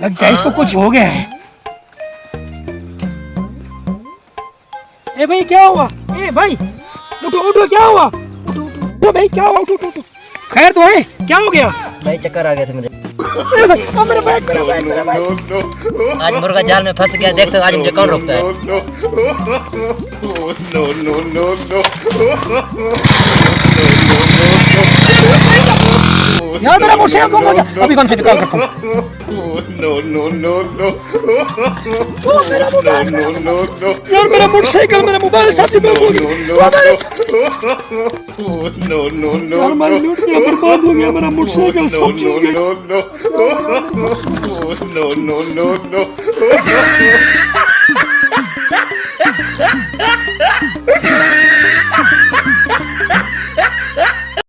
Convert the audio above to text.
लगता है इसको कुछ हो गया है। ए भाई क्या हुआ? ए भाई उठो उठो, क्या हुआ? उठो उठो भाई, क्या हुआ? उठो उठो उठो। खैर तो है, क्या हो गया? भाई चक्कर आ गया था मुझे। ए भाई, मेरा बैग मेरा बैग मेरा बैग। आज मुर्गा जाल में फंस गया, देखते हो आज मुझे कौन रोकता है। यार मेरा मोटरसाइकिल गुम हो गया, अभी बंद है, कॉल करता हूँ। यार मेरा मोटरसाइकिल, मेरा मोबाइल सब चीज़ गुम हो गया। यार हमारी लूट गया, बर्बाद हो गया मेरा मोटरसाइकिल, सब चीज़ गई। no.